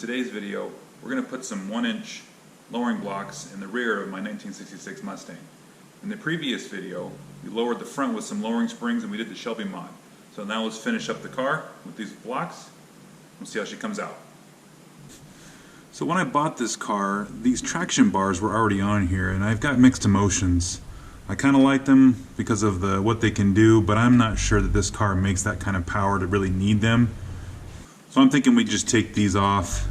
today's video, we're going to put some 1-inch lowering blocks in the rear of my 1966 Mustang. In the previous video, we lowered the front with some lowering springs and we did the Shelby mod. So now let's finish up the car with these blocks. We'll see how she comes out. So when I bought this car, these traction bars were already on here, and I've got mixed emotions. I kind of like them because of what they can do, but I'm not sure that this car makes that kind of power to really need them. So I'm thinking we just take these off,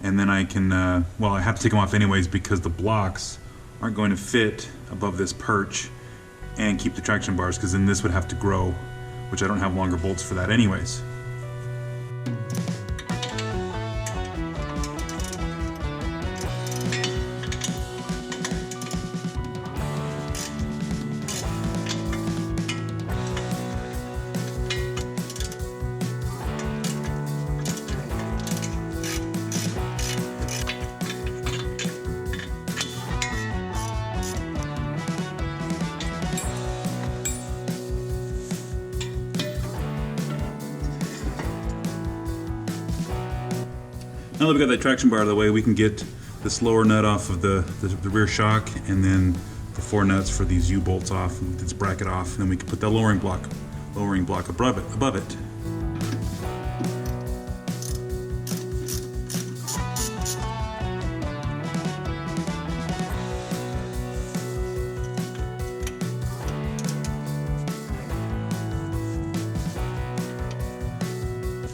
and then I can, well, I have to take them off anyways because the blocks aren't going to fit above this perch and keep the traction bars, because then this would have to grow, which I don't have longer bolts for that anyways. Now that we've got that traction bar out of the way, we can get this lower nut off of the rear shock, and then the 4 nuts for these U-bolts off, and this bracket off, and then we can put that lowering block above it.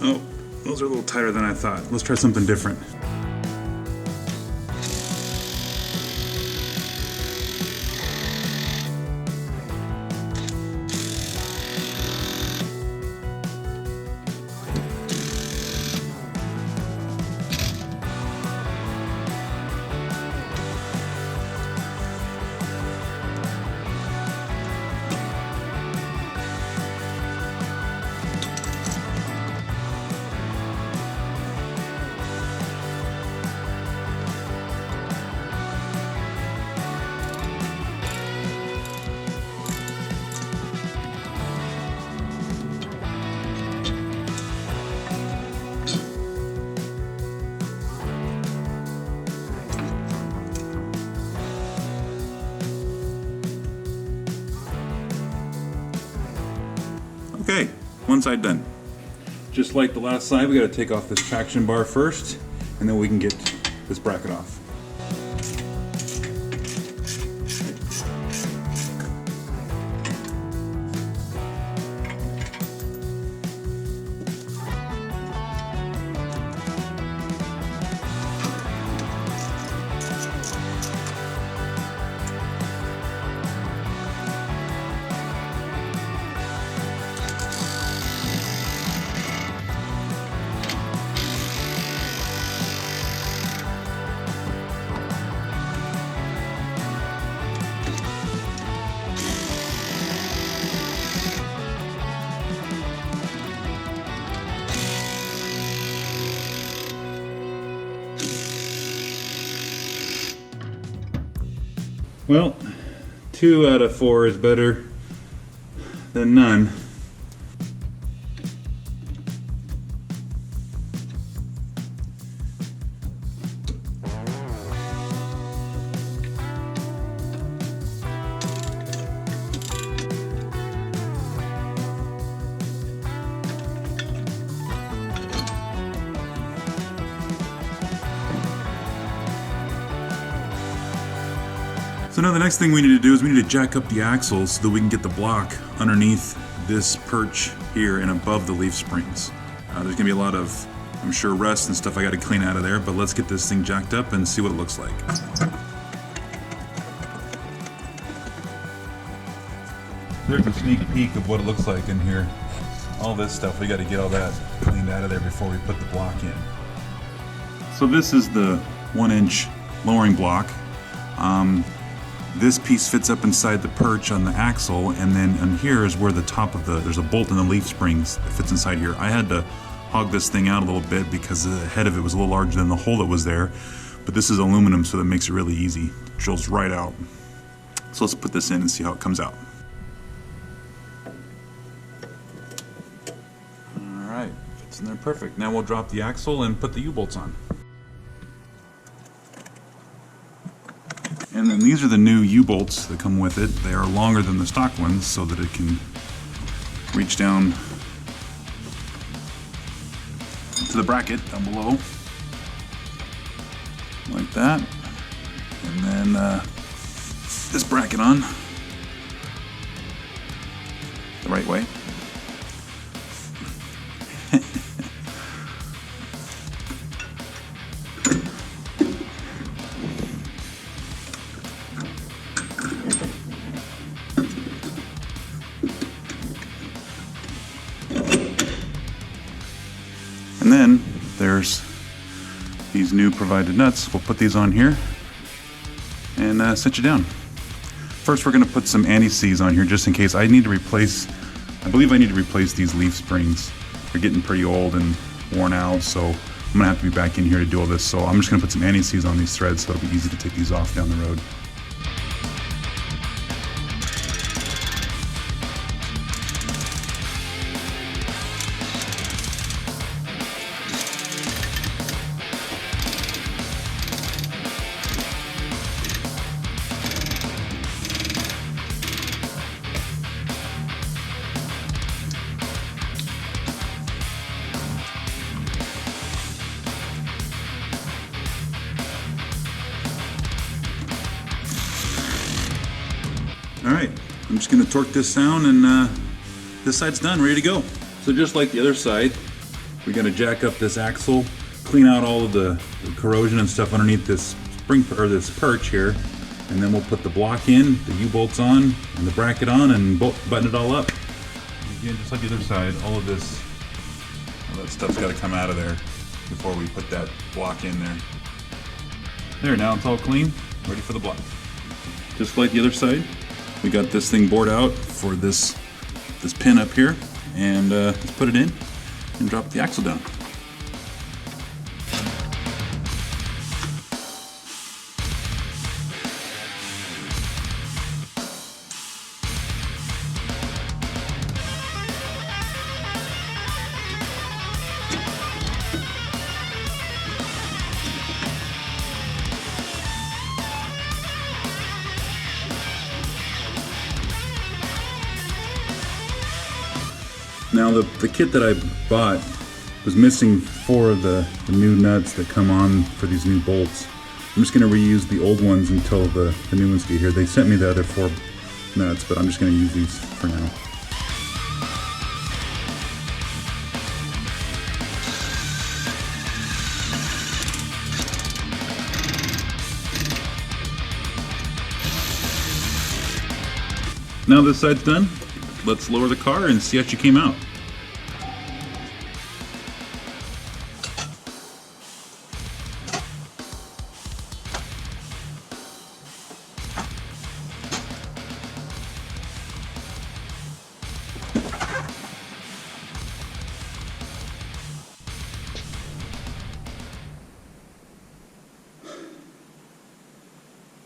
Oh, those are a little tighter than I thought. Let's try something different. Okay, one side done. Just like the last side, we got to take off this traction bar first, and then we can get this bracket off. Well, 2 out of 4 is better than none. So now the next thing we need to do is we need to jack up the axle so that we can get the block underneath this perch here and above the leaf springs. There's gonna be a lot of, I'm sure, rust and stuff I gotta clean out of there, but let's get this thing jacked up and see what it looks like. There's a sneak peek of what it looks like in here. All this stuff, we gotta get all that cleaned out of there before we put the block in. So this is the 1-inch lowering block. This piece fits up inside the perch on the axle, and then on here is where the top of there's a bolt in the leaf springs that fits inside here. I had to hog this thing out a little bit because the head of it was a little larger than the hole that was there, but this is aluminum, so that makes it really easy. It drills right out. So let's put this in and see how it comes out. Alright, fits in there perfect. Now we'll drop the axle and put the U-bolts on. And then these are the new U-bolts that come with it. They are longer than the stock ones so that it can reach down to the bracket down below, like that. And then this bracket on the right way. And then there's these new provided nuts. We'll put these on here and set you down. First, we're going to put some anti-seize on here just in case. I believe I need to replace these leaf springs. They're getting pretty old and worn out, so I'm going to have to be back in here to do all this. So I'm just going to put some anti-seize on these threads so it'll be easy to take these off down the road. Alright, I'm just going to torque this down and this side's done, ready to go. So just like the other side, we got to jack up this axle, clean out all of the corrosion and stuff underneath this spring or this perch here, and then we'll put the block in, the U-bolts on, and the bracket on, and button it all up. Again, just like the other side, all of this, all that stuff's got to come out of there before we put that block in there. There, now it's all clean, ready for the block. Just like the other side, we got this thing bored out for this pin up here, and let's put it in and drop the axle down. Now the kit that I bought was missing 4 of the new nuts that come on for these new bolts. I'm just going to reuse the old ones until the new ones get here. They sent me the other 4 nuts, but I'm just going to use these for now. Now this side's done, let's lower the car and see how she came out.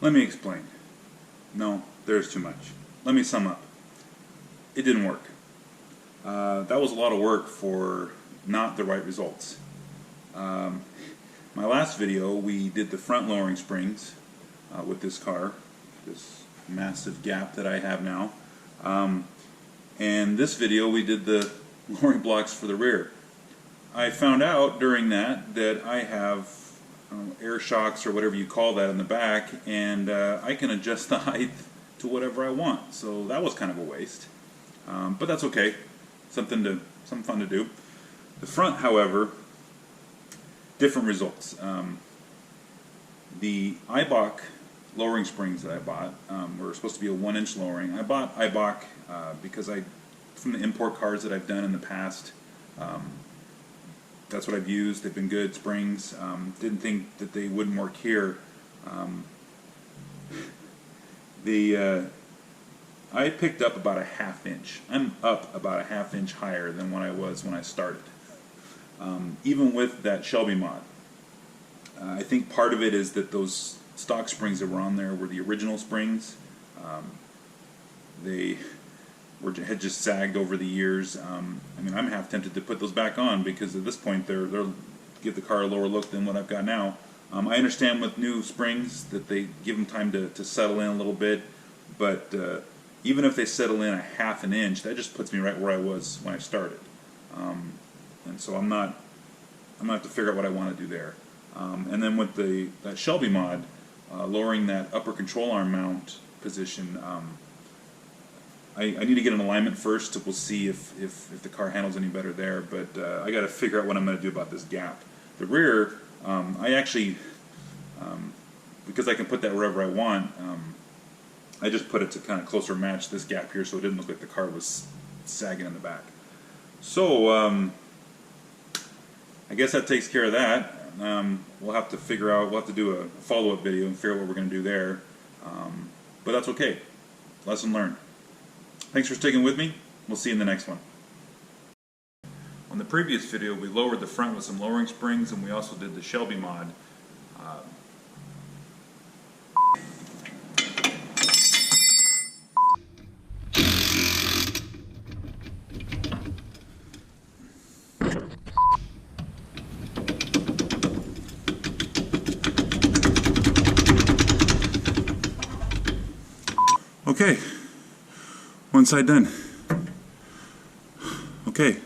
Let me explain. No, there's too much. Let me sum up. It didn't work. That was a lot of work for not the right results. My last video, we did the front lowering springs with this car, this massive gap that I have now. And this video, we did the lowering blocks for the rear. I found out during that I have air shocks or whatever you call that in the back, and I can adjust the height to whatever I want. So that was kind of a waste. But that's okay. Something fun to do. The front, however, different results. The Eibach lowering springs that I bought were supposed to be a 1-inch lowering. I bought Eibach because from the import cars that I've done in the past, that's what I've used. They've been good springs. Didn't think that they wouldn't work here. I picked up about a 1/2 inch. I'm up about a 1/2 inch higher than what I was when I started. Even with that Shelby mod. I think part of it is that those stock springs that were on there were the original springs. They had just sagged over the years. I mean, I'm half tempted to put those back on because at this point they'll give the car a lower look than what I've got now. I understand with new springs that they give them time to settle in a little bit, but even if they settle in a half an inch, that just puts me right where I was when I started. And so I'm gonna have to figure out what I want to do there. And then with that Shelby mod, lowering that upper control arm mount position, I need to get an alignment first. We'll see if the car handles any better there, but I got to figure out what I'm going to do about this gap. The rear, I actually, because I can put that wherever I want, I just put it to kind of closer match this gap here so it didn't look like the car was sagging in the back. So I guess that takes care of that. We'll have to figure out, we'll have to do a follow-up video and figure out what we're going to do there. But that's okay. Lesson learned. Thanks for sticking with me. We'll see you in the next one. On the previous video, we lowered the front with some lowering springs, and we also did the Shelby mod. Okay, one side done. Okay.